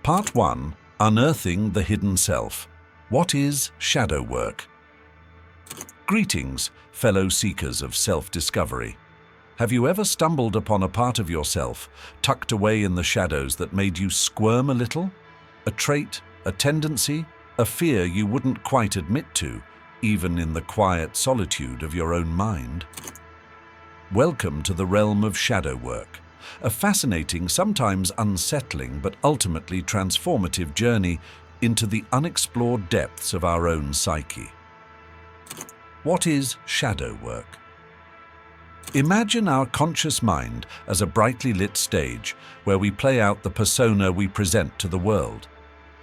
Part 1. Unearthing the Hidden Self. What is shadow work? Greetings, fellow seekers of self-discovery. Have you ever stumbled upon a part of yourself tucked away in the shadows that made you squirm a little? A trait, a tendency, a fear you wouldn't quite admit to, even in the quiet solitude of your own mind? Welcome to the realm of shadow work, a fascinating, sometimes unsettling, but ultimately transformative journey into the unexplored depths of our own psyche. What is shadow work? Imagine our conscious mind as a brightly lit stage where we play out the persona we present to the world.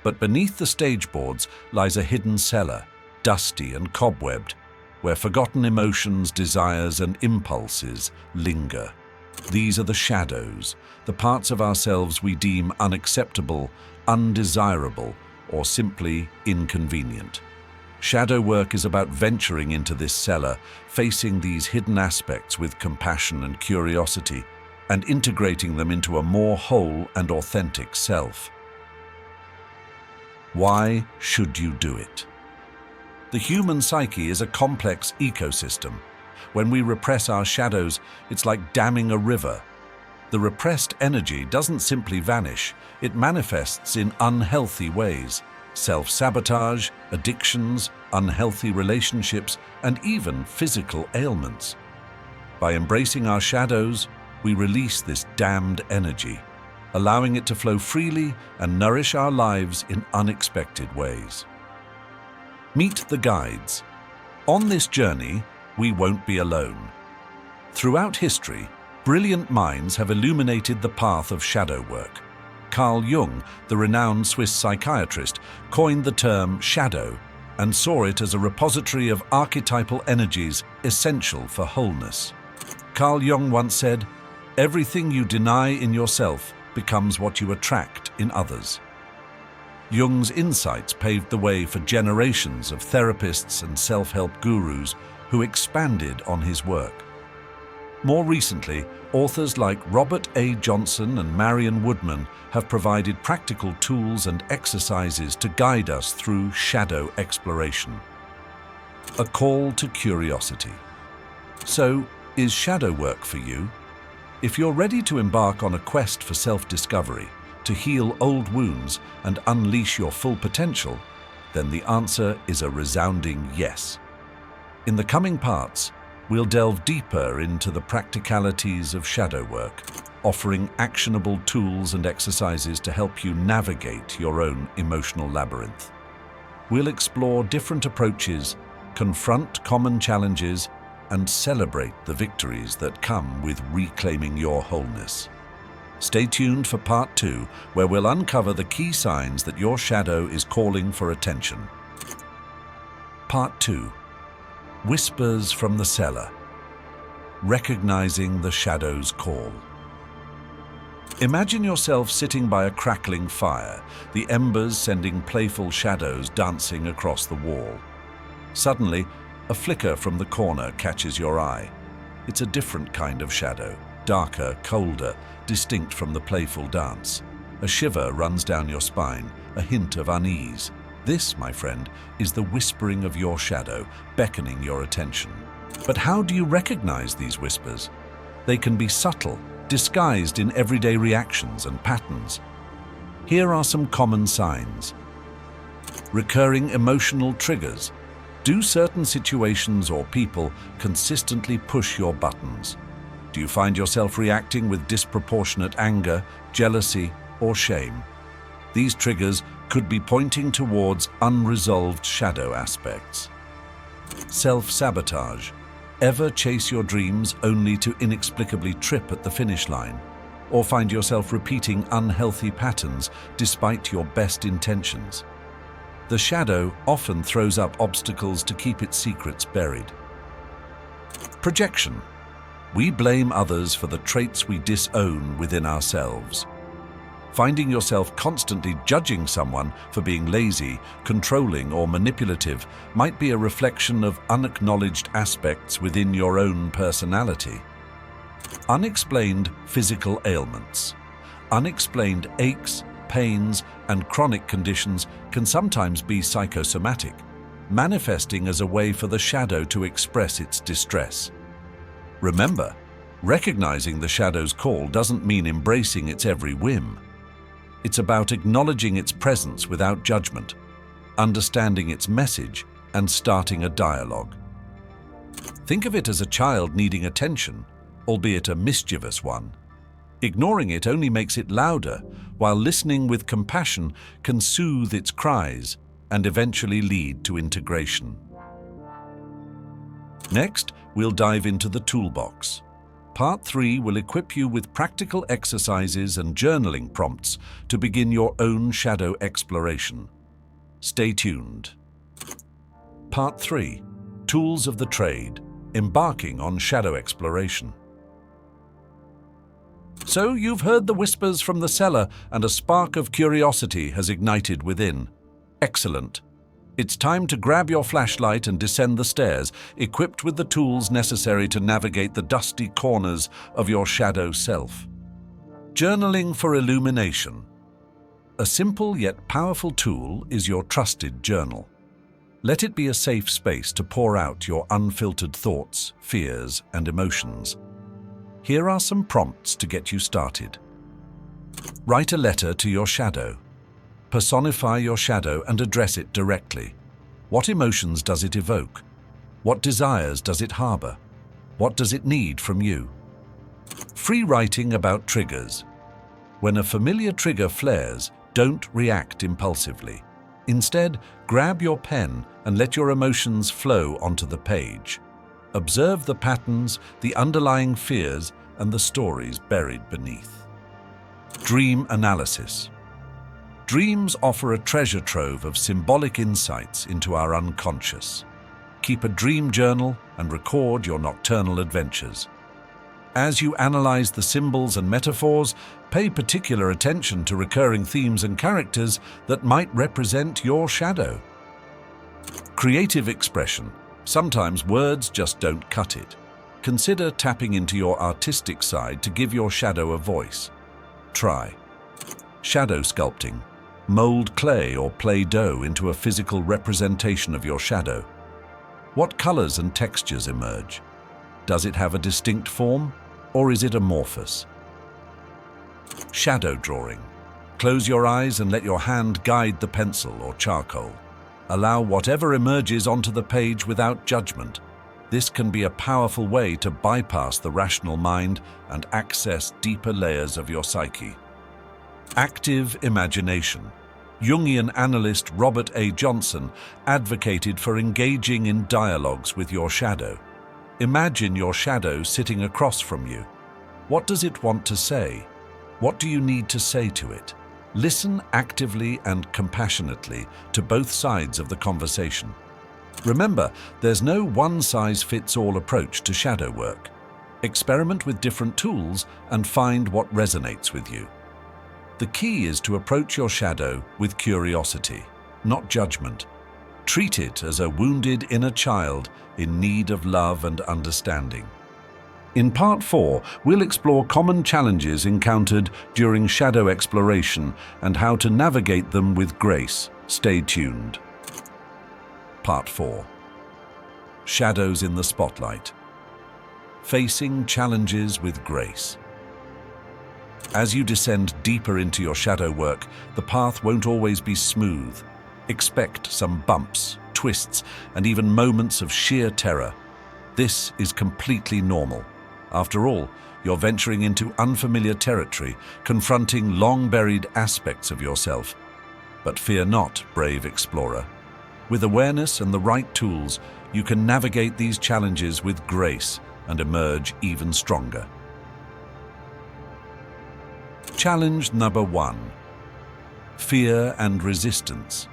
But beneath the stage boards lies a hidden cellar, dusty and cobwebbed, where forgotten emotions, desires, and impulses linger. These are the shadows, the parts of ourselves we deem unacceptable, undesirable, or simply inconvenient. Shadow work is about venturing into this cellar, facing these hidden aspects with compassion and curiosity, and integrating them into a more whole and authentic self. Why should you do it? The human psyche is a complex ecosystem. When we repress our shadows, it's like damming a river. The repressed energy doesn't simply vanish, it manifests in unhealthy ways. Self-sabotage, addictions, unhealthy relationships, and even physical ailments. By embracing our shadows, we release this damned energy, allowing it to flow freely and nourish our lives in unexpected ways. Meet the guides. On this journey, we won't be alone. Throughout history, brilliant minds have illuminated the path of shadow work. Carl Jung, the renowned Swiss psychiatrist, coined the term shadow and saw it as a repository of archetypal energies essential for wholeness. Carl Jung once said, "Everything you deny in yourself becomes what you attract in others." Jung's insights paved the way for generations of therapists and self-help gurus who expanded on his work. More recently, authors like Robert A. Johnson and Marion Woodman have provided practical tools and exercises to guide us through shadow exploration. A call to curiosity. So, is shadow work for you? If you're ready to embark on a quest for self-discovery, to heal old wounds and unleash your full potential, then the answer is a resounding yes. In the coming parts, we'll delve deeper into the practicalities of shadow work, offering actionable tools and exercises to help you navigate your own emotional labyrinth. We'll explore different approaches, confront common challenges, and celebrate the victories that come with reclaiming your wholeness. Stay tuned for Part 2, where we'll uncover the key signs that your shadow is calling for attention. Part 2. Whispers from the cellar. Recognizing the shadow's call. Imagine yourself sitting by a crackling fire, the embers sending playful shadows dancing across the wall. Suddenly, a flicker from the corner catches your eye. It's a different kind of shadow, darker, colder, distinct from the playful dance. A shiver runs down your spine, a hint of unease. This, my friend, is the whispering of your shadow, beckoning your attention. But how do you recognize these whispers? They can be subtle, disguised in everyday reactions and patterns. Here are some common signs. Recurring emotional triggers. Do certain situations or people consistently push your buttons? Do you find yourself reacting with disproportionate anger, jealousy, or shame? These triggers could be pointing towards unresolved shadow aspects. Self-sabotage. Ever chase your dreams only to inexplicably trip at the finish line? Or find yourself repeating unhealthy patterns despite your best intentions? The shadow often throws up obstacles to keep its secrets buried. Projection. We blame others for the traits we disown within ourselves. Finding yourself constantly judging someone for being lazy, controlling, or manipulative might be a reflection of unacknowledged aspects within your own personality. Unexplained physical ailments. Unexplained aches, pains, and chronic conditions can sometimes be psychosomatic, manifesting as a way for the shadow to express its distress. Remember, recognizing the shadow's call doesn't mean embracing its every whim. It's about acknowledging its presence without judgment, understanding its message, and starting a dialogue. Think of it as a child needing attention, albeit a mischievous one. Ignoring it only makes it louder, while listening with compassion can soothe its cries and eventually lead to integration. Next, we'll dive into the toolbox. Part 3 will equip you with practical exercises and journaling prompts to begin your own shadow exploration. Stay tuned. Part 3. Tools of the Trade. Embarking on shadow exploration. So you've heard the whispers from the cellar and a spark of curiosity has ignited within. Excellent. It's time to grab your flashlight and descend the stairs, equipped with the tools necessary to navigate the dusty corners of your shadow self. Journaling for illumination. A simple yet powerful tool is your trusted journal. Let it be a safe space to pour out your unfiltered thoughts, fears, and emotions. Here are some prompts to get you started. Write a letter to your shadow. Personify your shadow and address it directly. What emotions does it evoke? What desires does it harbor? What does it need from you? Free writing about triggers. When a familiar trigger flares, don't react impulsively. Instead, grab your pen and let your emotions flow onto the page. Observe the patterns, the underlying fears, and the stories buried beneath. Dream analysis. Dreams offer a treasure trove of symbolic insights into our unconscious. Keep a dream journal and record your nocturnal adventures. As you analyze the symbols and metaphors, pay particular attention to recurring themes and characters that might represent your shadow. Creative expression. Sometimes words just don't cut it. Consider tapping into your artistic side to give your shadow a voice. Try shadow sculpting. Mold clay or Play-Doh into a physical representation of your shadow. What colors and textures emerge? Does it have a distinct form, or is it amorphous? Shadow drawing. Close your eyes and let your hand guide the pencil or charcoal. Allow whatever emerges onto the page without judgment. This can be a powerful way to bypass the rational mind and access deeper layers of your psyche. Active imagination. Jungian analyst Robert A. Johnson advocated for engaging in dialogues with your shadow. Imagine your shadow sitting across from you. What does it want to say? What do you need to say to it? Listen actively and compassionately to both sides of the conversation. Remember, there's no one-size-fits-all approach to shadow work. Experiment with different tools and find what resonates with you. The key is to approach your shadow with curiosity, not judgment. Treat it as a wounded inner child in need of love and understanding. In Part 4, we'll explore common challenges encountered during shadow exploration and how to navigate them with grace. Stay tuned. Part 4. Shadows in the Spotlight. Facing challenges with grace. As you descend deeper into your shadow work, the path won't always be smooth. Expect some bumps, twists, and even moments of sheer terror. This is completely normal. After all, you're venturing into unfamiliar territory, confronting long-buried aspects of yourself. But fear not, brave explorer. With awareness and the right tools, you can navigate these challenges with grace and emerge even stronger. Challenge number 1. Fear and resistance.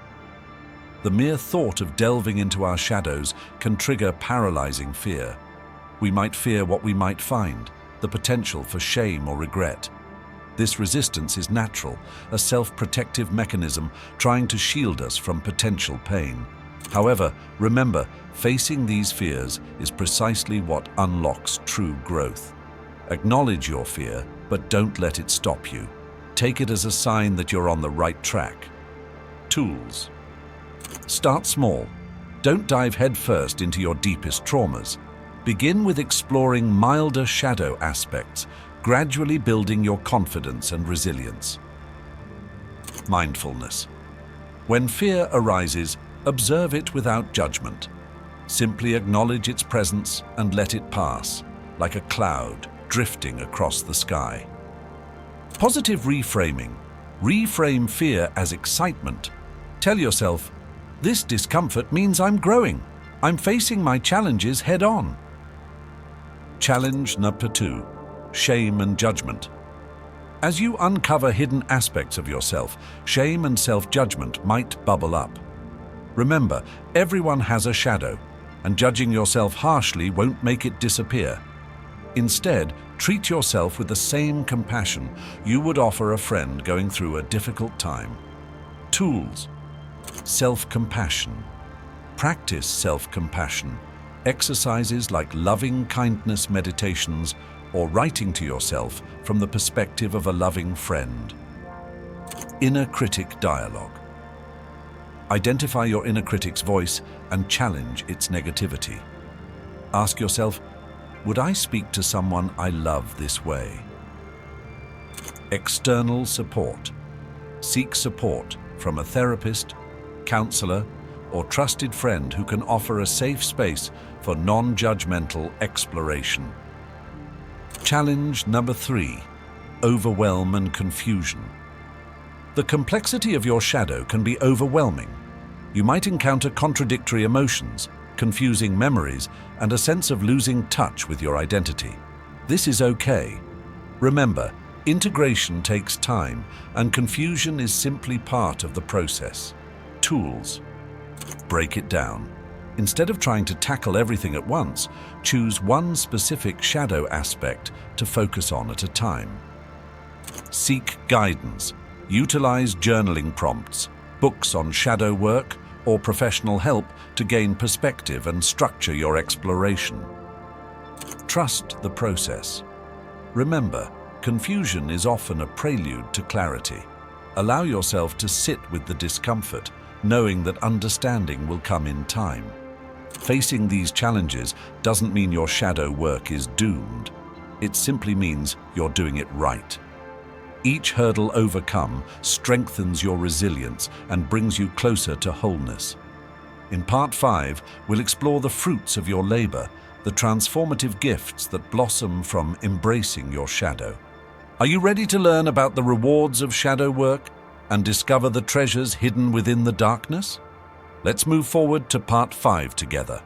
The mere thought of delving into our shadows can trigger paralyzing fear. We might fear what we might find, the potential for shame or regret. This resistance is natural, a self-protective mechanism trying to shield us from potential pain. However, remember, facing these fears is precisely what unlocks true growth. Acknowledge your fear, but don't let it stop you. Take it as a sign that you're on the right track. Tools. Start small. Don't dive headfirst into your deepest traumas. Begin with exploring milder shadow aspects, gradually building your confidence and resilience. Mindfulness. When fear arises, observe it without judgment. Simply acknowledge its presence and let it pass, like a cloud drifting across the sky. Positive reframing. Reframe fear as excitement. Tell yourself, this discomfort means I'm growing. I'm facing my challenges head-on. Challenge number 2. Shame and judgment. As you uncover hidden aspects of yourself, shame and self-judgment might bubble up. Remember, everyone has a shadow, and judging yourself harshly won't make it disappear. Instead, treat yourself with the same compassion you would offer a friend going through a difficult time. Tools. Self-compassion. Practice self-compassion. Exercises like loving kindness meditations or writing to yourself from the perspective of a loving friend. Inner critic dialogue. Identify your inner critic's voice and challenge its negativity. Ask yourself, would I speak to someone I love this way? External support. Seek support from a therapist, counselor, or trusted friend who can offer a safe space for non-judgmental exploration. Challenge number 3. Overwhelm and confusion. The complexity of your shadow can be overwhelming. You might encounter contradictory emotions, confusing memories, and a sense of losing touch with your identity. This is okay. Remember, integration takes time, and confusion is simply part of the process. Tools. Break it down. Instead of trying to tackle everything at once, choose one specific shadow aspect to focus on at a time. Seek guidance. Utilize journaling prompts, books on shadow work, or professional help to gain perspective and structure your exploration. Trust the process. Remember, confusion is often a prelude to clarity. Allow yourself to sit with the discomfort, knowing that understanding will come in time. Facing these challenges doesn't mean your shadow work is doomed. It simply means you're doing it right. Each hurdle overcome strengthens your resilience and brings you closer to wholeness. In Part 5, we'll explore the fruits of your labor, the transformative gifts that blossom from embracing your shadow. Are you ready to learn about the rewards of shadow work and discover the treasures hidden within the darkness? Let's move forward to Part 5 together.